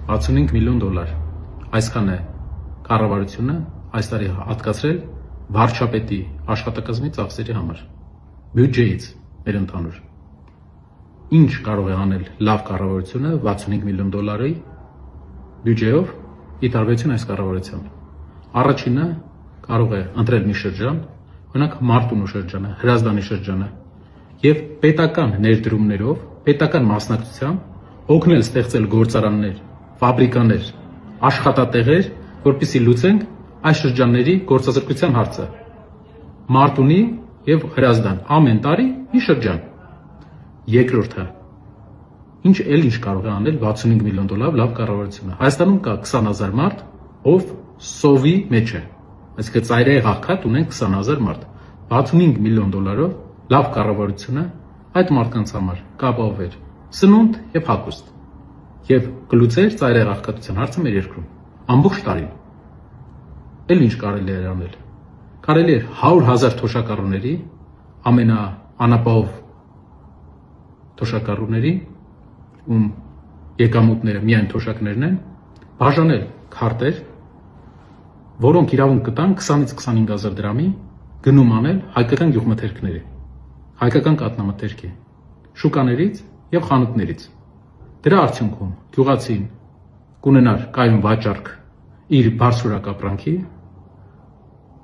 65 միլիոն դոլար։ Այսքան է կառավարությունը այս տարի հատկացրել վարչապետի աշխատակազմի ծախսերի համար, բյուջեից մեր ընդհանուր։ Ինչ կարող է անել լավ կառավարությունը 65 միլիոն դոլարի բյուջեով ի տարբերություն այս կառավարության։ Առաջինը կարող է ընտրել մի շրջան, օրինակ Մարտունու շրջանը, Հրազդանի շրջանը, եւ պետական ներդրումներով, պետական մասնակցությամբ օգնել ստեղծել գործարաններ, ֆաբրիկաներ, աշխատատեղեր, որպեսզի լուծենք այս շրջանների գործազրկության հարցը։ Մարտունի եւ Հրազդան ամեն տարի մի շրջան։ Երկրորդը ինչ կարող է անել 65 միլիոն դոլարով լավ կառավարությունը։ Հայաստանում կա 20000 մարդ, ով սովի մեջ է, այսինքն ծայրահեղ աղքատ ունեն 20000 մարդ։ 65 միլիոն դոլարով լավ կառավարությունը այդ մարդկանց համար կապահովեր սնունդ եւ հագուստ եւ կլուծեր ծայրահեղ աղքատության հարցը մեր երկրում ամբողջ տարին։ Էլ ինչ կարելի է անել։ Կարելի է 100,000 թոշակառուների ամենաանապահով թոշակառուների, ում եկամուտները միայն թոշակներն են, բաժանել քարտեր, որոնք իրավունք կտան 20-ից 25,000 դրամի գնում անել հայկական գյուղմթերքների, հայկական կատնամթերքի, շուկաներից եւ խանութներից։ Դրա արդյունքում գյուղացին կունենար կայուն վաճառք իր բարձրորակ ապրանքի,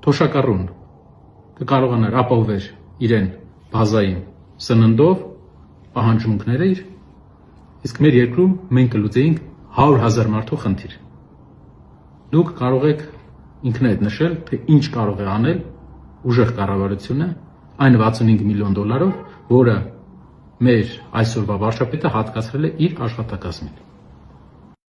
թոշակառուն կկարողանար ապահովել իրեն բազային սննդով պահանջմունքները իր, իսկ մեր երկրում մենք կլուծեինք 100,000 մարդու խնդիր։ Դուք կարող եք ինքներդ նշել, թե ինչ կարող է անել ուժեղ կառավարությունը այն 65 միլիոն դոլարով, որը մեր այսօրվա վարչապետը հատկացրել է իր աշխատակազմին։